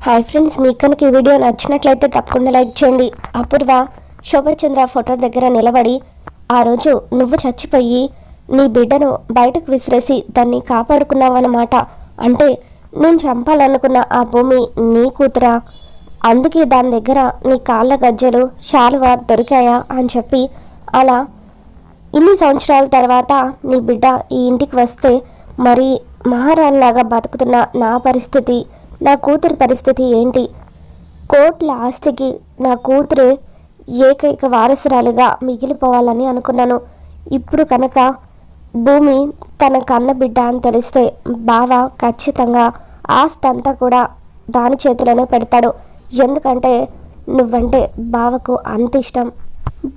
Hi friends, మీకు కనుక ఈ వీడియో నచ్చినట్లయితే తప్పకుండా లైక్ చేయండి. అపూర్వ శోభచంద్ర ఫోటో దగ్గర నిలబడి, ఆ రోజు నువ్వు చచ్చిపోయి నీ బిడ్డను బయటకు విసిరేసి దాన్ని కాపాడుకున్నావన్నమాట. అంటే నేను చంపాలనుకున్న ఆ భూమి నీ కూతురా, అందుకే దాని దగ్గర నీ కాళ్ళ గజ్జలు శాలువా దొరికాయా అని చెప్పి, అలా ఇన్ని సంవత్సరాల తర్వాత నీ బిడ్డ ఈ ఇంటికి వస్తే మరి మహారాణిలాగా బతుకుతున్న నా పరిస్థితి, నా కూతురి పరిస్థితి ఏంటి? కోట్ల ఆస్తికి నా కూతురే ఏకైక వారసురాలిగా మిగిలిపోవాలని అనుకున్నాను. ఇప్పుడు కనుక భూమి తన కన్న బిడ్డ అని తెలిస్తే బావ ఖచ్చితంగా ఆస్తి అంతా కూడా దాని చేతిలోనే పెడతాడు. ఎందుకంటే నువ్వంటే బావకు అంత ఇష్టం.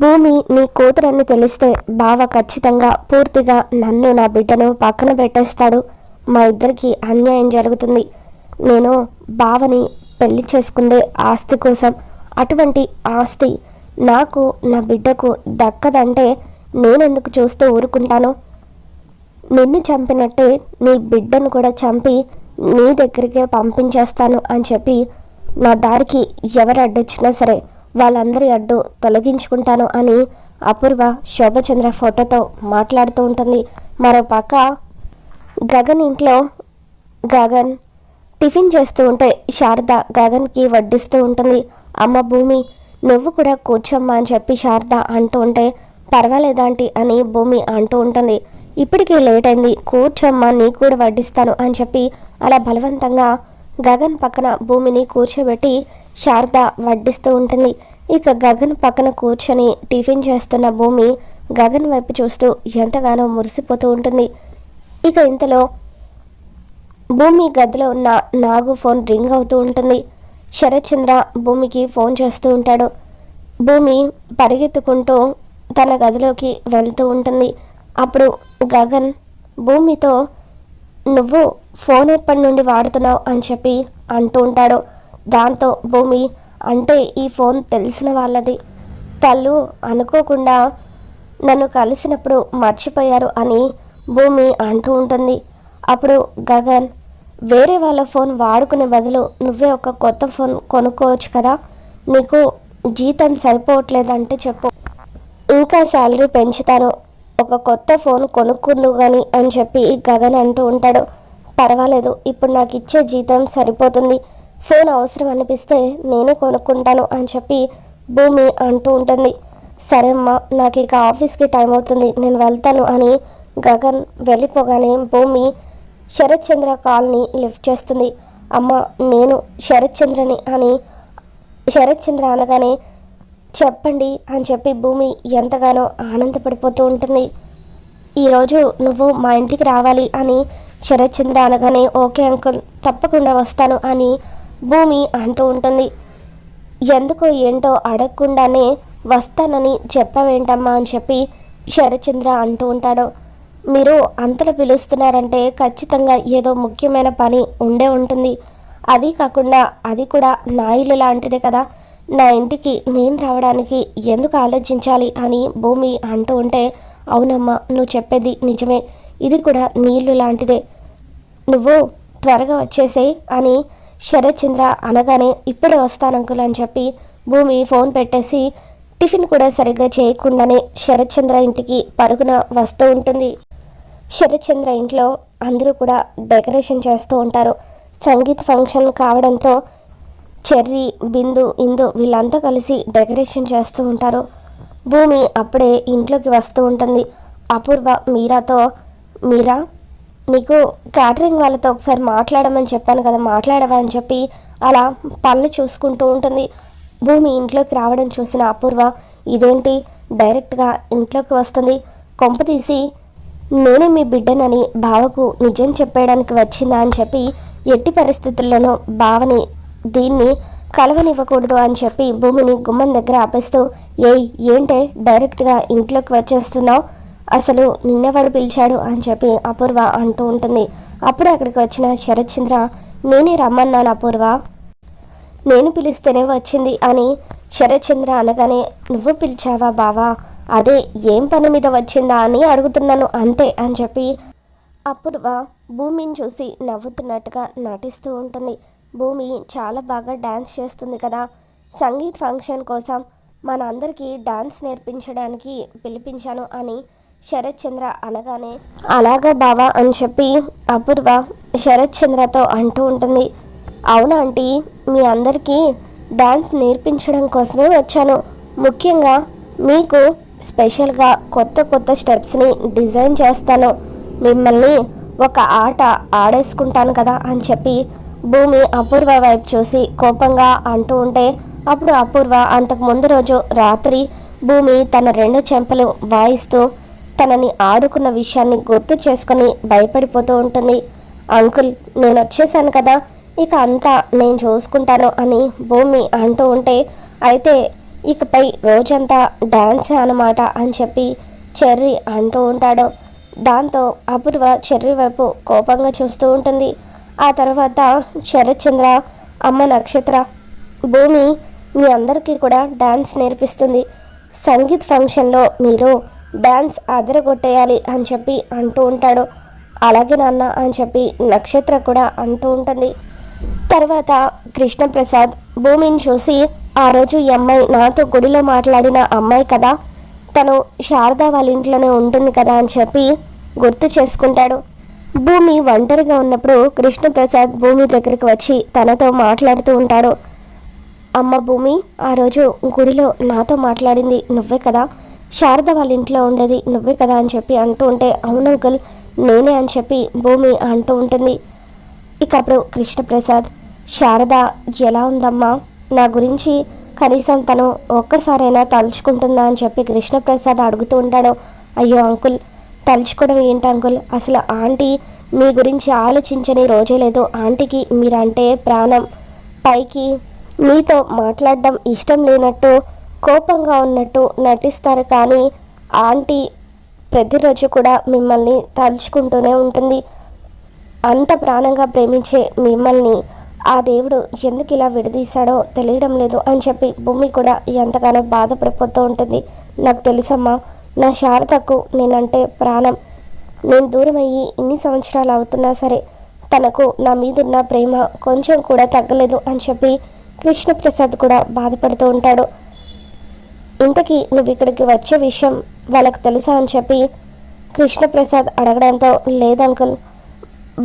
భూమి నీ కూతురని తెలిస్తే బావ ఖచ్చితంగా పూర్తిగా నన్ను, నా బిడ్డను పక్కన పెట్టేస్తాడు. మా ఇద్దరికి అన్యాయం జరుగుతుంది. నేను బావని పెళ్లి చేసుకుందే ఆస్తి కోసం. అటువంటి ఆస్తి నాకు, నా బిడ్డకు దక్కదంటే నేనెందుకు చూస్తూ ఊరుకుంటాను? నిన్ను చంపినట్టే నీ బిడ్డను కూడా చంపి నీ దగ్గరికే పంపించేస్తాను అని చెప్పి, నా దారికి ఎవరు అడ్డొచ్చినా సరే వాళ్ళందరి అడ్డు తొలగించుకుంటాను అని అపూర్వ శోభచంద్ర ఫోటోతో మాట్లాడుతూ ఉంటుంది. మరో పక్క గగన్ ఇంట్లో గగన్ టిఫిన్ చేస్తూ ఉంటే శారద గగన్కి వడ్డిస్తూ ఉంటుంది. అమ్మ భూమి, నువ్వు కూడా కూర్చోమ్మా అని చెప్పి శారద అంటూ ఉంటే, పర్వాలేదాంటి అని భూమి అంటూ ఉంటుంది. ఇప్పటికే లేట్ అయింది, కూర్చోమ్మా నీకు కూడా వడ్డిస్తాను అని చెప్పి అలా బలవంతంగా గగన్ పక్కన భూమిని కూర్చోబెట్టి శారద వడ్డిస్తూ ఉంటుంది. ఇక గగన్ పక్కన కూర్చొని టిఫిన్ చేస్తున్న భూమి గగన్ వైపు చూస్తూ ఎంతగానో మురిసిపోతూ ఉంటుంది. ఇక ఇంతలో భూమి గదిలో ఉన్న నాగు ఫోన్ రింగ్ అవుతూ ఉంటుంది. శరత్చంద్ర భూమికి ఫోన్ చేస్తూ ఉంటాడు. భూమి పరిగెత్తుకుంటూ తన గదిలోకి వెళ్తూ ఉంటుంది. అప్పుడు గగన్ భూమితో, నువ్వు ఫోన్ ఎప్పటి నుండి వాడుతున్నావు అని చెప్పి అంటూ ఉంటాడు. దాంతో భూమి, అంటే ఈ ఫోన్ తెలిసిన వాళ్ళది, వాళ్ళు అనుకోకుండా నన్ను కలిసినప్పుడు మర్చిపోయారు అని భూమి అంటూ ఉంటుంది. అప్పుడు గగన్, వేరే వాళ్ళ ఫోన్ వాడుకునే బదులు నువ్వే ఒక కొత్త ఫోన్ కొనుక్కోవచ్చు కదా, నీకు జీతం సరిపోవట్లేదంటే చెప్పు, ఇంకా శాలరీ పెంచుతాను, ఒక కొత్త ఫోన్ కొనుక్కుందు కానీ అని చెప్పి గగన్ అంటూ ఉంటాడు. పర్వాలేదు, ఇప్పుడు నాకు ఇచ్చే జీతం సరిపోతుంది, ఫోన్ అవసరం అనిపిస్తే నేనే కొనుక్కుంటాను అని చెప్పి భూమి అంటూ ఉంటుంది. సరే అమ్మా, నాకు ఇక ఆఫీస్కి టైం అవుతుంది, నేను వెళ్తాను అని గగన్ వెళ్ళిపోగానే భూమి శరత్చంద్ర కాల్ని లిఫ్ట్ చేస్తుంది. అమ్మ, నేను శరత్చంద్రని అని శరత్చంద్ర అనగానే, చెప్పండి అని చెప్పి భూమి ఎంతగానో ఆనందపడిపోతూ ఉంటుంది. ఈరోజు నువ్వు మా ఇంటికి రావాలి అని శరత్చంద్ర అనగానే, ఓకే అంకుల్, తప్పకుండా వస్తాను అని భూమి అంటూ ఉంటుంది. ఎందుకో ఏంటో అడగకుండానే వస్తానని చెప్పవేంటమ్మా అని చెప్పి శరత్చంద్ర అంటూ ఉంటాడు. మీరు అంతలో పిలుస్తున్నారంటే ఖచ్చితంగా ఏదో ముఖ్యమైన పని ఉండే ఉంటుంది. అది కాకుండా అది కూడా నా ఇల్లు లాంటిదే కదా, నా ఇంటికి నేను రావడానికి ఎందుకు ఆలోచించాలి అని భూమి అంటూ ఉంటే, అవునమ్మా, నువ్వు చెప్పేది నిజమే, ఇది కూడా నీ ఇల్లు లాంటిదే, నువ్వు త్వరగా వచ్చేసేయ్ అని శరత్చంద్ర అనగానే, ఇప్పుడే వస్తాను అంకుల్ అని చెప్పి భూమి ఫోన్ పెట్టేసి టిఫిన్ కూడా సరిగ్గా చేయకుండానే శరత్చంద్ర ఇంటికి పరుగున వస్తూ ఉంటుంది. శరత్చంద్ర ఇంట్లో అందరూ కూడా డెకరేషన్ చేస్తూ ఉంటారు. సంగీత్ ఫంక్షన్ కావడంతో చెర్రీ, బిందు, ఇందు వీళ్ళంతా కలిసి డెకరేషన్ చేస్తూ ఉంటారు. భూమి అప్పుడే ఇంట్లోకి వస్తూ ఉంటుంది. అపూర్వ మీరాతో, మీరా, నీకు క్యాటరింగ్ వాళ్ళతో ఒకసారి మాట్లాడమని చెప్పాను కదా, మాట్లాడవా అని చెప్పి అలా పనులు చూసుకుంటూ ఉంటుంది. భూమి ఇంట్లోకి రావడం చూసిన అపూర్వ, ఇదేంటి డైరెక్ట్గా ఇంట్లోకి వస్తుంది, కొంప తీసి నేనే మీ బిడ్డనని బావకు నిజం చెప్పేయడానికి వచ్చిందా అని చెప్పి ఎట్టి పరిస్థితుల్లోనూ బావని దీన్ని కలవనివ్వకూడదు అని చెప్పి భూమిని గుమ్మం దగ్గర ఆపేస్తూ, ఏంటే డైరెక్ట్గా ఇంట్లోకి వచ్చేస్తున్నావు, అసలు నిన్నెవడు పిలిచాడు అని చెప్పి అపూర్వ అంటూ ఉంటుంది. అప్పుడు అక్కడికి వచ్చిన శరత్చంద్ర, నేనే రమ్మన్నాను అపూర్వ, నేను పిలిస్తేనే వచ్చింది అని శరత్చంద్ర అనగానే, నువ్వు పిలిచావా బావా, అదే ఏం పని మీద వచ్చిందా అని అడుగుతున్నాను అంతే అని చెప్పి అపూర్వ భూమిని చూసి నవ్వుతున్నట్టుగా నటిస్తూ ఉంటుంది. భూమి చాలా బాగా డ్యాన్స్ చేస్తుంది కదా, సంగీత్ ఫంక్షన్ కోసం మనందరికీ డ్యాన్స్ నేర్పించడానికి పిలిపించాను అని శరత్ చంద్ర అనగానే, అలాగా బావా అని చెప్పి అపూర్వ శరత్ చంద్రతో అంటూ ఉంటుంది. అవునా ఆంటీ, మీ అందరికీ డ్యాన్స్ నేర్పించడం కోసమే వచ్చాను. ముఖ్యంగా మీకు స్పెషల్గా కొత్త కొత్త స్టెప్స్ని డిజైన్ చేస్తాను. మిమ్మల్ని ఒక ఆట ఆడేసుకుంటాను కదా అని చెప్పి భూమి అపూర్వ వైపు చూసి కోపంగా అంటూ ఉంటే, అప్పుడు అపూర్వ అంతకు ముందు రోజు రాత్రి భూమి తన 2 చెంపలు వాయిస్తూ తనని ఆడుకున్న విషయాన్ని గుర్తు చేసుకొని భయపడిపోతూ ఉంటుంది. అంకుల్, నేను వచ్చేసాను కదా, ఇక అంతా నేను చూసుకుంటాను అని భూమి అంటూ ఉంటే, అయితే ఇకపై రోజంతా డ్యాన్సే అన్నమాట అని చెప్పి చెర్రీ అంటూ ఉంటాడు. దాంతో అపూర్వ చెర్రీ వైపు కోపంగా చూస్తూ ఉంటుంది. ఆ తర్వాత శరత్ చంద్ర, అమ్మ నక్షత్ర, భూమి మీ అందరికీ కూడా డ్యాన్స్ నేర్పిస్తుంది. సంగీత్ ఫంక్షన్లో మీరు డ్యాన్స్ అదరగొట్టేయాలి అని చెప్పి అంటూ ఉంటాడు. అలాగే నాన్న అని చెప్పి నక్షత్ర కూడా అంటూ ఉంటుంది. తర్వాత కృష్ణప్రసాద్ భూమిని చూసి, ఆ రోజు ఈ అమ్మాయి నాతో గుడిలో మాట్లాడిన అమ్మాయి కదా, తను శారద వాళ్ళ ఇంట్లోనే ఉంటుంది కదా అని చెప్పి గుర్తు చేసుకుంటాడు. భూమి ఒంటరిగా ఉన్నప్పుడు కృష్ణప్రసాద్ భూమి దగ్గరికి వచ్చి తనతో మాట్లాడుతూ ఉంటాడు. అమ్మ భూమి, ఆ రోజు గుడిలో నాతో మాట్లాడింది నువ్వే కదా, శారద వాళ్ళ ఇంట్లో ఉండేది నువ్వే కదా అని చెప్పి అంటూ ఉంటే, అవును అంకుల్ నేనే అని చెప్పి భూమి అంటూ ఉంటుంది. ఇక అప్పుడు కృష్ణప్రసాద్, శారద ఎలా ఉందమ్మా, నా గురించి కనీసం తను ఒక్కసారైనా తలుచుకుంటుందా అని చెప్పి కృష్ణప్రసాద్ అడుగుతూ ఉంటాడు. అయ్యో అంకుల్, తలుచుకోవడం ఏంటి అంకుల్, అసలు ఆంటీ మీ గురించి ఆలోచించని రోజే లేదు. ఆంటీకి మీరంటే ప్రాణం. పైకి మీతో మాట్లాడడం ఇష్టం లేనట్టు, కోపంగా ఉన్నట్టు నటిస్తారు, కానీ ఆంటీ ప్రతిరోజు కూడా మిమ్మల్ని తలుచుకుంటూనే ఉంటుంది. అంత ప్రాణంగా ప్రేమించే మిమ్మల్ని ఆ దేవుడు ఎందుకు ఇలా విడదీశాడో తెలియడం లేదు అని చెప్పి భూమి కూడా ఎంతగానో బాధపడిపోతూ ఉంటుంది. నాకు తెలుసమ్మా, నా శారదకు నేనంటే ప్రాణం. నేను దూరం అయ్యి ఇన్ని సంవత్సరాలు అవుతున్నా సరే తనకు నా మీదున్న ప్రేమ కొంచెం కూడా తగ్గలేదు అని చెప్పి కృష్ణప్రసాద్ కూడా బాధపడుతూ ఉంటాడు. ఇంతకీ నువ్వు ఇక్కడికి వచ్చే విషయం వాళ్ళకు తెలుసా అని చెప్పి కృష్ణప్రసాద్ అడగడంతో, లేదంకుల్,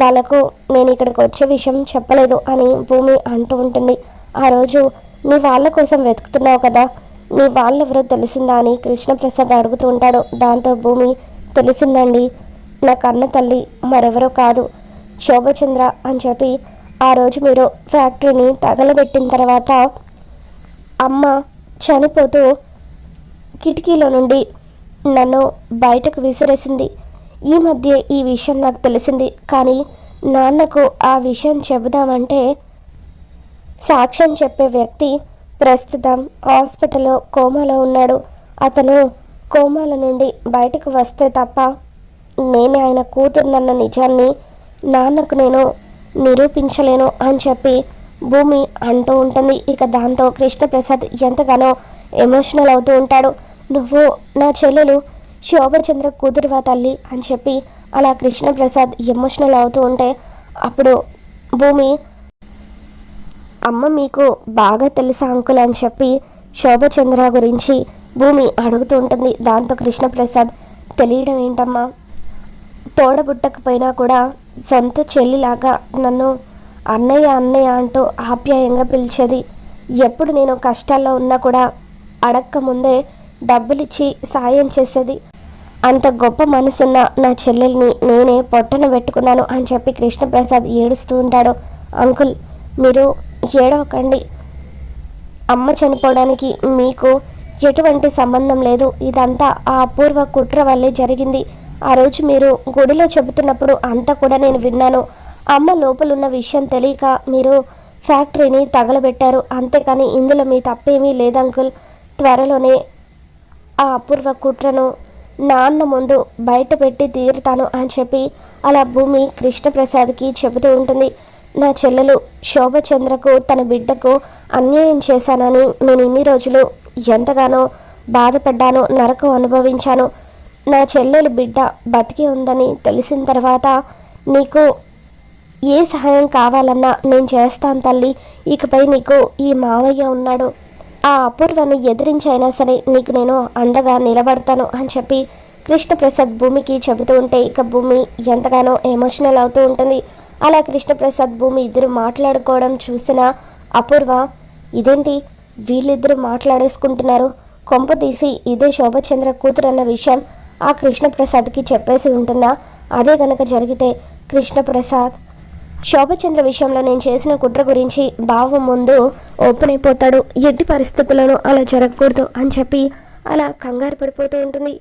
వాళ్ళకు నేను ఇక్కడికి వచ్చే విషయం చెప్పలేదు అని భూమి అంటూ ఉంటుంది. ఆ రోజు నీ వాళ్ళ కోసం వెతుకుతున్నావు కదా, నీ వాళ్ళెవరో తెలిసిందా అని కృష్ణప్రసాద్ అడుగుతూ ఉంటాడు. దాంతో భూమి, తెలిసిందండి, నా కన్న తల్లి మరెవరో కాదు, శోభచంద్ర అని చెప్పి ఆ రోజు మీరు ఫ్యాక్టరీని తగలబెట్టిన తర్వాత అమ్మ చనిపోతూ కిటికీలో నుండి నన్ను బయటకు విసిరేసింది. ఈ మధ్య ఈ విషయం నాకు తెలిసింది, కానీ నాన్నకు ఆ విషయం చెబుదామంటే సాక్ష్యం చెప్పే వ్యక్తి ప్రస్తుతం హాస్పిటల్లో కోమాలో ఉన్నాడు. అతను కోమాల నుండి బయటకు వస్తే తప్ప నేనే ఆయన కూతురునన్న నిజాన్ని నాన్నకు నేను నిరూపించలేను అని చెప్పి భూమి అంటూ ఉంటుంది. ఇక దాంతో కృష్ణప్రసాద్ ఎంతగానో ఎమోషనల్ అవుతూ ఉంటాడు. నువ్వు నా చెల్లెలు శోభచంద్ర కూతురువా తల్లి అని చెప్పి అలా కృష్ణప్రసాద్ ఎమోషనల్ అవుతూ ఉంటే, అప్పుడు భూమి, అమ్మ మీకు బాగా తెలుసా అంకుల్ అని చెప్పి శోభచంద్ర గురించి భూమి అడుగుతూ ఉంటుంది. దాంతో కృష్ణప్రసాద్, తెలియడం ఏంటమ్మా, తోడబుట్టకపోయినా కూడా సొంత చెల్లిలాగా నన్ను అన్నయ్య అన్నయ్య అంటూ ఆప్యాయంగా పిలిచేది. ఎప్పుడు నేను కష్టాల్లో ఉన్నా కూడా అడక్క ముందే డబ్బులిచ్చి సాయం చేసేది. అంత గొప్ప మనసున్న నా చెల్లెల్ని నేనే పొట్టన పెట్టుకున్నాను అని చెప్పి కృష్ణప్రసాద్ ఏడుస్తూ ఉంటాడు. అంకుల్, మీరు ఏడవకండి, అమ్మ చనిపోవడానికి మీకు ఎటువంటి సంబంధం లేదు. ఇదంతా ఆ అపూర్వ కుట్ర వల్లే జరిగింది. ఆ రోజు మీరు గుడిలో చెబుతున్నప్పుడు అంతా కూడా నేను విన్నాను. అమ్మ లోపలున్న విషయం తెలియక మీరు ఫ్యాక్టరీని తగలబెట్టారు, అంతేకాని ఇందులో మీ తప్పేమీ లేదంకుల్. త్వరలోనే ఆ అపూర్వ కుట్రను నాన్న ముందు బయట పెట్టి తీరుతాను అని చెప్పి అలా భూమి కృష్ణప్రసాద్కి చెబుతూ ఉంటుంది. నా చెల్లెలు శోభచంద్రకు తన బిడ్డకు అన్యాయం చేశానని నేను ఇన్ని రోజులు ఎంతగానో బాధపడ్డాను, నరకం అనుభవించాను. నా చెల్లెలు బిడ్డ బతికి ఉందని తెలిసిన తర్వాత నీకు ఏ సహాయం కావాలన్నా నేను చేస్తాను తల్లి. ఇకపై నీకు ఈ మావయ్య ఉన్నాడు. ఆ అపూర్వను ఎదిరించైనా సరే నీకు నేను అండగా నిలబడతాను అని చెప్పి కృష్ణప్రసాద్ భూమికి చెబుతూ ఉంటే ఇక భూమి ఎంతగానో ఎమోషనల్ అవుతూ ఉంటుంది. అలా కృష్ణప్రసాద్ భూమి ఇద్దరు మాట్లాడుకోవడం చూసిన అపూర్వ, ఇదేంటి వీళ్ళిద్దరూ మాట్లాడేసుకుంటున్నారు, కొంప తీసి ఇదే శోభచంద్ర కూతురు అన్న విషయం ఆ కృష్ణప్రసాద్కి చెప్పేసి ఉంటుందా? అదే గనక జరిగితే కృష్ణప్రసాద్ శోభచంద్ర విషయంలో నేను చేసిన కుట్ర గురించి బావ ముందు ఓపెన్ అయిపోతాడు. ఎట్టి పరిస్థితుల్లోనూ అలా జరగకూడదు అని చెప్పి అలా కంగారు పడిపోతూ ఉంటుంది.